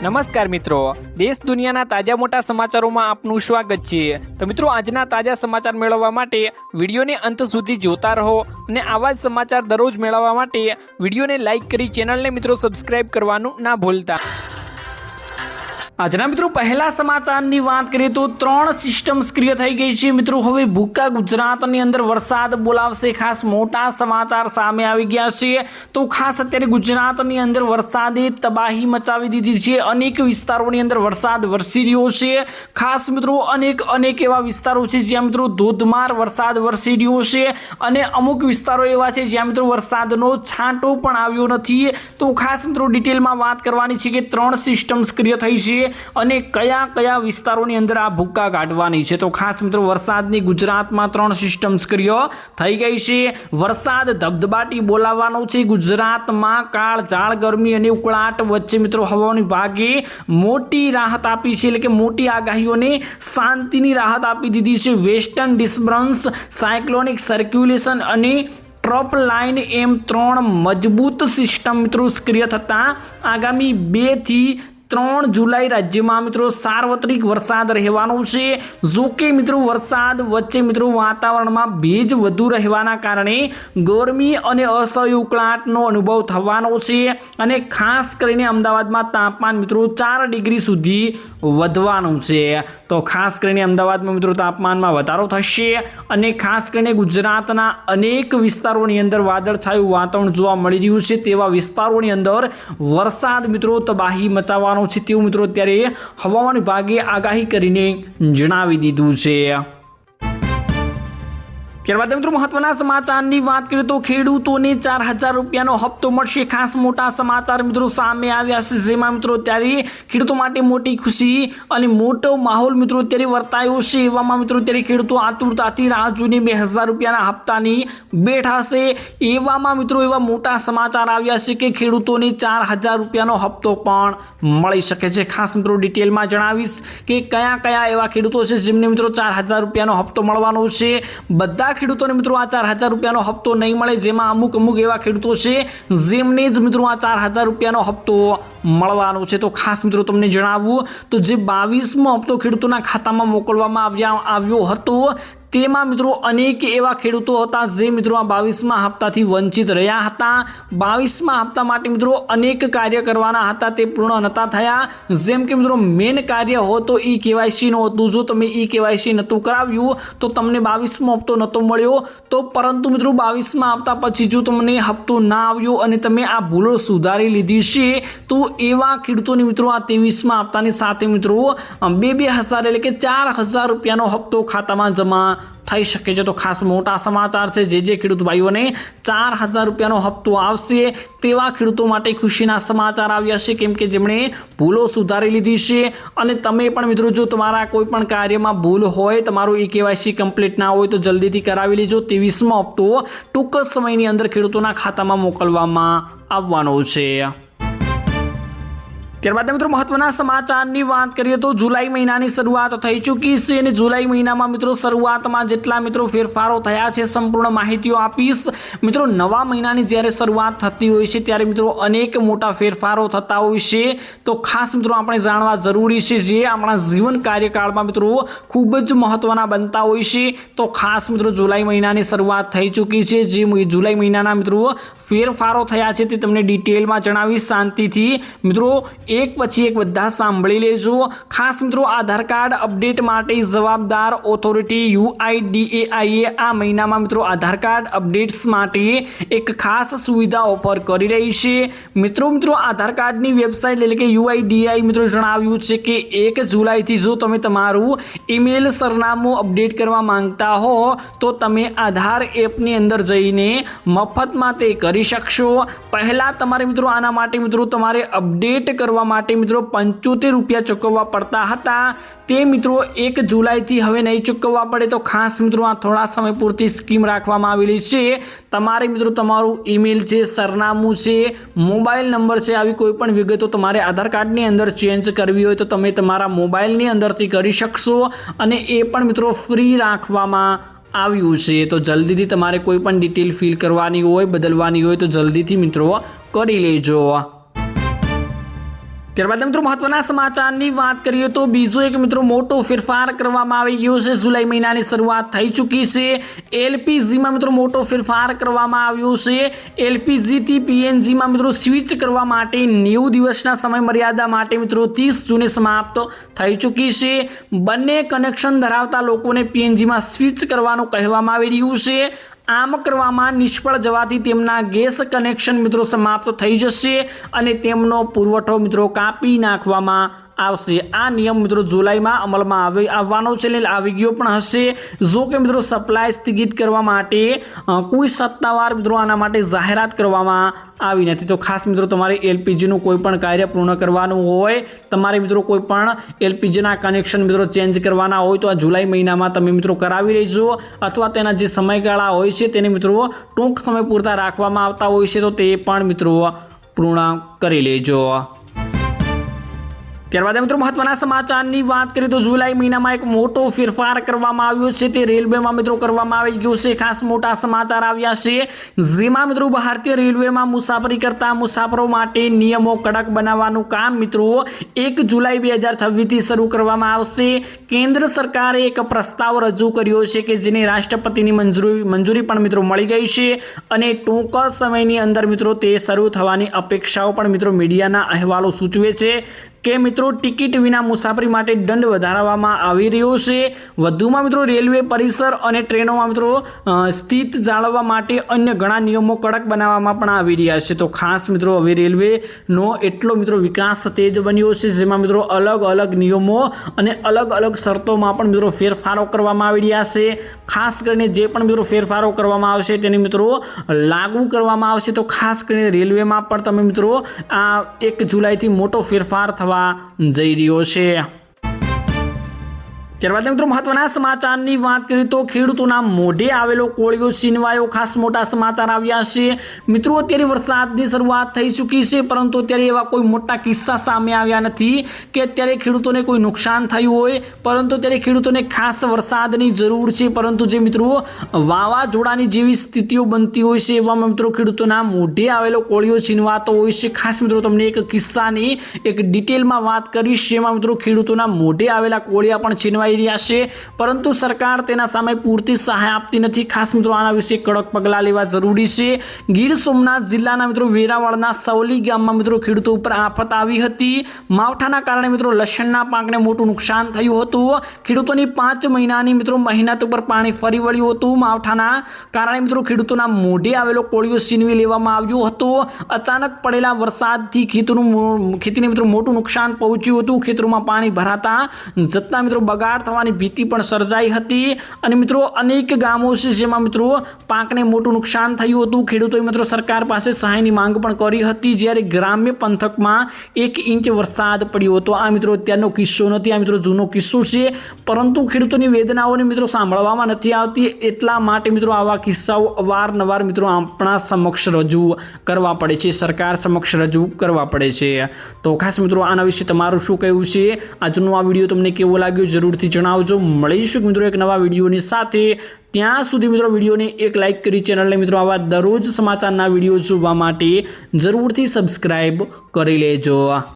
નમસ્કાર મિત્રો, દેશ દુનિયાના તાજા મોટા સમાચારોમાં આપનું સ્વાગત છે। તો મિત્રો, આજના તાજા સમાચાર મેળવવા માટે વિડીયોને અંત સુધી જોતા રહો અને આવા જ સમાચાર દરરોજ મેળવવા માટે વિડીયોને લાઈક કરી ચેનલને મિત્રો સબસ્ક્રાઇબ કરવાનું ના ભૂલતા। આજના મિત્રો પહેલા સમાચારની વાત કરીએ તો 3 સિસ્ટમ સક્રિય થઈ ગઈ છે। મિત્રો હવે ભૂકા ગુજરાતની અંદર વરસાદ બોલાવશે, ખાસ મોટા સમાચાર સામે આવી ગયા છે। તો ખાસ અત્યારે ગુજરાતની અંદર વરસાદે તબાહી મચાવી દીધી છે। અનેક વિસ્તારોની અંદર વરસાદ વરસી રહ્યો છે। ખાસ મિત્રો અનેક એવા વિસ્તારો છે જ્યાં મિત્રો ધોધમાર વરસાદ વરસી રહ્યો છે અને અમુક વિસ્તારો એવા છે જ્યાં મિત્રો વરસાદનો છાંટો પણ આવ્યો નથી। તો ખાસ મિત્રો ડિટેલમાં વાત કરવાની છે કે 3 સિસ્ટમ સક્રિય થઈ છે અને કયા કયા વિસ્તારોની અંદર આ ભૂકા કાઢવાની છે। તો ખાસ મિત્રો વરસાદની ગુજરાતમાં 3 સિસ્ટમ સક્રિય થઈ ગઈ છે। વરસાદ ધબધબાટી બોલાવવાનો છે ગુજરાતમાં। કાળઝાળ ગરમી અને ઉકળાટ વચ્ચે મિત્રો હવામાન વિભાગે મોટી રાહત આપી છે, એટલે કે મોટી આગાહીઓને શાંતિની રાહત આપી દીધી છે। વેસ્ટર્ન ડિસ્ટર્બન્સ, સાયક્લોનિક સર્ક્યુલેશન અને ટ્રફ લાઇન એમ 3 મજબૂત સિસ્ટમ મિત્રો સક્રિય થતા આગામી 2 થી 3 જુલાઈ રાજ્યમાં મિત્રો સાર્વત્રિક વરસાદ રહેવાનો છે। જો કે મિત્રો વરસાદ વચ્ચે મિત્રો વાતાવરણમાં ભેજ વધુ રહેવાના કારણે ગરમી અને અસહ્ય ઉકળાટનો અનુભવ થવાનો છે અને ખાસ કરીને અમદાવાદમાં તાપમાન મિત્રો 4 ડિગ્રી સુધી વધવાનું છે। તો ખાસ કરીને અમદાવાદમાં મિત્રો તાપમાનમાં વધારો થશે અને ખાસ કરીને ગુજરાતના અનેક વિસ્તારોની અંદર વાદળછાયું વાતાવરણ જોવા મળી રહ્યું છે। તેવા વિસ્તારોની અંદર વરસાદ મિત્રો તબાહી મચાવવાનો છે તેવું મિત્રો અત્યારે હવામાન વિભાગે આગાહી કરીને જણાવી દીધું છે। ત્યારબાદ મિત્રો મહત્વના સમાચારની વાત કરીએ તો ખેડૂતોને 4000 રૂપિયાનો હપ્તો મળશે। ખાસ મોટા સમાચાર મિત્રો સામે આવ્યા છે, જેમાં મિત્રો ત્યારે ખેડૂતો માટે મોટી ખુશી અને મોટો માહોલ મિત્રો અત્યારે વર્તાયો છે। એવામાં મિત્રો અત્યારે ખેડૂતો આતુરતાથી રાહ જોઈને 2000 રૂપિયાના હપ્તાની બેઠા છે। એવામાં મિત્રો એવા મોટા સમાચાર આવ્યા છે કે ખેડૂતોને 4000 રૂપિયાનો હપ્તો પણ મળી શકે છે। ખાસ મિત્રો ડિટેલમાં જણાવીશ કે કયા કયા એવા ખેડૂતો છે જેમને મિત્રો 4000 રૂપિયાનો હપ્તો મળવાનો છે। બધા ખેડૂતોને મિત્રો આ 4000 રૂપિયાનો હપ્તો નહીં મળે, જેમાં અમુક એવા ખેડૂતો છે જેમને જ મિત્રો આ 4000 રૂપિયાનો હપ્તો મળવાનો છે। તો ખાસ મિત્રો તમને જણાવું તો જે 22મો હપ્તો ખેડૂતોના ખાતામાં મોકલવામાં આવ્યો હતો તેમાં મિત્રો અનેક એવા ખેડૂતો હતા જે મિત્રો આ 22મા હપ્તાથી વંચિત રહ્યા હતા। 22મા હપ્તા માટે મિત્રો અનેક કાર્ય કરવાના હતા, તે પૂર્ણ નહોતા થયા। જેમ કે મિત્રો મેન કાર્ય હો તો KYC નો હતું। જો તમે KYC નહોતું કરાવ્યું તો તમને 22મો હપ્તો નહોતો મળ્યો। તો પરંતુ મિત્રો 22મા હપ્તા પછી જો તમને હપ્તો ના આવ્યો અને તમે આ ભૂલો સુધારી લીધી છે તો એવા ખેડૂતોની મિત્રો આ 23મા હપ્તાની સાથે મિત્રો 2000 એટલે કે 4000 રૂપિયાનો હપ્તો ખાતામાં જમા થઈ શકે છે। તો ખાસ મોટા સમાચાર છે, જે ખેડૂત ભાઈઓને 4000 રૂપિયાનો હપ્તો આવશે તેવા ખેડૂતો માટે ખુશીના સમાચાર આવ્યા છે, કેમ કે જેમણે ભૂલો સુધારી લીધી છે। અને તમે પણ મિત્રો જો તમારા કોઈ પણ કાર્યમાં ભૂલ હોય, તમારું KYC કમ્પ્લીટ ના હોય તો જલ્દીથી કરાવી લેજો। 23મો હપ્તો ટૂંક સમયની અંદર ખેડૂતોના ખાતામાં મોકલવામાં આવવાનો છે। ત્યારબાદ મિત્રો મહત્વના સમાચારની વાત કરીએ તો જુલાઈ મહિનાની શરૂઆત થઈ ચૂકી છે અને જુલાઈ મહિનામાં મિત્રો શરૂઆતમાં જેટલા મિત્રો ફેરફારો થયા છે સંપૂર્ણ માહિતીઓ આપીશ। મિત્રો નવા મહિનાની જ્યારે શરૂઆત થતી હોય છે ત્યારે મિત્રો અનેક મોટા ફેરફારો થતા હોય છે। તો ખાસ મિત્રો આપણે જાણવા જરૂરી છે, જે આપણા જીવન કાર્યકાળમાં મિત્રો ખૂબ જ મહત્વના બનતા હોય છે। તો ખાસ મિત્રો જુલાઈ મહિનાની શરૂઆત થઈ ચૂકી છે, જે જુલાઈ મહિનાના મિત્રો ફેરફારો થયા છે તે તમને ડિટેલમાં જણાવીશ। શાંતિથી મિત્રો એક પછી એક બધા સાંભળી લેજો। ખાસ મિત્રો આધાર કાર્ડ અપડેટ માટે જવાબદાર ઓથોરિટી UIDAI આ મહિનામાં મિત્રો આધાર કાર્ડ અપડેટ્સ માટે એક ખાસ સુવિધા ઓફર કરી રહી છે। મિત્રો આધાર કાર્ડની વેબસાઇટ એટલે કે UIDAI મિત્રો જણાવ્યું છે કે 1 જુલાઈથી જો તમે તમારું ઈમેલ સરનામું અપડેટ કરવા માંગતા હો તો તમે આધાર એપની અંદર જઈને મફતમાં તે કરી શકશો। પહેલા તમારે મિત્રો આના માટે મિત્રો તમારે અપડેટ કરવા માટે મિત્રો 75 રૂપિયા ચૂકવવા પડતા હતા, તે મિત્રો 1 જુલાઈથી હવે નહીં ચૂકવવા પડે। તો ખાસ મિત્રો આ થોડા સમય પૂરતી સ્કીમ રાખવામાં આવેલી છે। તમારે મિત્રો તમારું ઈમેલ છે, સરનામું છે, મોબાઈલ નંબર છે, આવી કોઈ પણ વિગતો તમારે આધાર કાર્ડની અંદર ચેન્જ કરવી હોય તો તમે તમારા મોબાઈલની અંદરથી કરી શકશો અને એ પણ મિત્રો ફ્રી રાખવામાં આવ્યું છે। તો જલ્દીથી તમારે કોઈ પણ ડિટેલ ફિલ કરવાની હોય, બદલવાની હોય તો જલ્દીથી મિત્રો કરી લેજો। ત્યારબાદ મિત્રો મહત્વના સમાચારની વાત કરીએ તો બીજો એક મિત્રો મોટો ફેરફાર કરવામાં આવી ગયો છે। જુલાઈ મહિનાની શરૂઆત થઈ ચૂકી છે। એલપીજીમાં મિત્રો મોટો ફેરફાર કરવામાં આવ્યો છે। એલપીજીથી પીએનજીમાં મિત્રો સ્વિચ કરવા માટે 90 દિવસના સમય મર્યાદા માટે મિત્રો 30 જૂને સમાપ્ત થઈ ચૂકી છે। બંને કનેક્શન ધરાવતા લોકોને પીએનજીમાં સ્વિચ કરવાનું કહેવામાં આવી રહ્યું છે। આમ કરવામાં નિષ્ફળ જવાથી તેમના ગેસ કનેક્શન મિત્રો સમાપ્ત થઈ જશે અને તેમનો પુરવઠો મિત્રો કાપી નાખવામાં આવશે। આ નિયમ મિત્રો જુલાઈમાં અમલમાં આવવાનો છે, આવી ગયો પણ હશે। જો કે મિત્રો સપ્લાય સ્થગિત કરવા માટે કોઈ સત્તાવાર મિત્રો આના માટે જાહેરાત કરવામાં આવી નથી। તો ખાસ મિત્રો તમારે એલપીજીનું કોઈ પણ કાર્ય પૂર્ણ કરવાનું હોય, તમારે મિત્રો કોઈ પણ એલપીજીના કનેક્શન મિત્રો ચેન્જ કરવાના હોય તો આ જુલાઈ મહિનામાં તમે મિત્રો કરાવી લેજો, અથવા તેના જે સમયગાળા હોય છે તેને મિત્રો ટૂંક સમય પૂરતા રાખવામાં આવતા હોય છે તો તે પણ મિત્રો પૂર્ણ કરી લેજો। ત્યારબાદ મિત્રો મહત્વના સમાચારની વાત કરીએ તો જુલાઈ મહિનામાં એક મોટો ફેરફાર કરવામાં આવ્યો છે, તે રેલવેમાં મિત્રો કરવામાં આવી ગયો છે। ખાસ મોટા સમાચાર આવ્યા છે, જેમાં મિત્રો ભારતીય રેલવેમાં મુસાફરી કરતા મુસાફરો માટે નિયમો કડક બનાવવાનું કામ મિત્રો 1 જુલાઈ 2026થી શરૂ કરવામાં આવશે। કેન્દ્ર સરકારે એક પ્રસ્તાવ રજૂ કર્યો છે કે જેને રાષ્ટ્રપતિની મંજૂરી પણ મિત્રો મળી ગઈ છે અને ટૂંક સમયની અંદર મિત્રો તે શરૂ થવાની અપેક્ષાઓ પણ મિત્રો મીડિયાના અહેવાલો સૂચવે છે કે મિત્રો ટિકિટ વિના મુસાફરી માટે દંડ વધારવામાં આવી રહ્યો છે। વધુમાં મિત્રો રેલવે પરિસર અને ટ્રેનોમાં મિત્રો સ્થિત જાળવવા માટે અન્ય ઘણા નિયમો કડક બનાવવામાં પણ આવી રહ્યા છે। તો ખાસ મિત્રો હવે રેલવેનો એટલો મિત્રો વિકાસ તેજ બન્યો છે, જેમાં મિત્રો અલગ અલગ નિયમો અને અલગ અલગ શરતોમાં પણ મિત્રો ફેરફારો કરવામાં આવી રહ્યા છે। ખાસ કરીને જે પણ મિત્રો ફેરફારો કરવામાં આવશે તેને મિત્રો લાગુ કરવામાં આવશે। તો ખાસ કરીને રેલવેમાં પણ તમે મિત્રો આ 1 જુલાઈથી મોટો ફેરફાર જઈ રહ્યો છે। ત્યારબાદ મિત્રો મહત્વના સમાચારની વાત કરીએ તો ખેડૂતોના મોઢે આવેલો કોળિયો છીનવાયો, ખાસ મોટા સમાચાર આવ્યા છે। મિત્રો અત્યારે વરસાદની શરૂઆત થઈ ચૂકી છે, પરંતુ અત્યારે એવા કોઈ મોટા કિસ્સા સામે આવ્યા નથી કે અત્યારે ખેડૂતોને કોઈ નુકસાન થયું હોય, પરંતુ અત્યારે ખેડૂતોને ખાસ વરસાદની જરૂર છે। પરંતુ જે મિત્રો વાવાઝોડાની જેવી સ્થિતિઓ બનતી હોય છે એવામાં મિત્રો ખેડૂતોના મોઢે આવેલો કોળિયો છીનવાતો હોય છે। ખાસ મિત્રો તમને એક કિસ્સાની એક ડિટેલમાં વાત કરીશ, એમાં મિત્રો ખેડૂતોના મોઢે આવેલા કોળિયા પણ છીનવાય રહ્યા છે, પરંતુ સરકાર તેના સામે પૂરતી સહાય આપતી નથી। ખાસ મિત્રો આના વિશે કડક પગલાં લેવા જરૂરી છે। ગીર સોમનાથ જિલ્લાના મિત્રો વેરાવળના સવલી ગામમાં મિત્રો ખેડૂતો ઉપર આફત આવી હતી। માવઠાના કારણે મિત્રો લસણના પાકને મોટું નુકસાન થયું હતું। ખેડૂતોની 5 મહિનાની મિત્રો મહેનત ઉપર પાણી ફરી વળ્યું હતું। માવઠાના કારણે મિત્રો ખેડૂતોના મોઢે આવેલો કોળિયો છીનવી લેવામાં આવ્યો હતો। અચાનક પડેલા વરસાદથી ખેતીને મિત્રો મોટું નુકસાન પહોંચ્યું હતું। ખેતરોમાં પાણી ભરાતા જતા મિત્રો બગાડ થવાની ભીતિ પણ સર્જાઈ હતી અને મિત્રો અનેક ગામો છે જેમાં મિત્રો પાકને મોટું નુકસાન થયું હતું। ખેડૂતોએ મિત્રો સરકાર પાસે સહાયની માંગ પણ કરી હતી, જ્યારે ગ્રામ્ય પંથકમાં 1 ઇંચ વરસાદ પડ્યો હતો। આ મિત્રો અત્યારનો કિસ્સો નથી, આ મિત્રો જૂનો કિસ્સો છે, પરંતુ ખેડૂતોની વેદનાઓને મિત્રો સાંભળવામાં નથી આવતી, એટલા માટે મિત્રો આવા કિસ્સાઓ અવારનવાર મિત્રો આપણા સમક્ષ રજૂ કરવા પડે છે, સરકાર સમક્ષ રજૂ કરવા પડે છે। તો ખાસ મિત્રો આના વિશે તમારું શું કહેવું છે? આજનો આ વિડીયો તમને કેવો લાગ્યો જરૂરથી જણાવજો। મળીશું મિત્રો એક નવા વિડીયોની સાથે, ત્યાં સુધી મિત્રો વિડીયોને એક લાઇક કરી ચેનલને મિત્રો આવા દરરોજ સમાચારના વિડીયો જોવા માટે જરૂરથી સબસ્ક્રાઈબ કરી લેજો।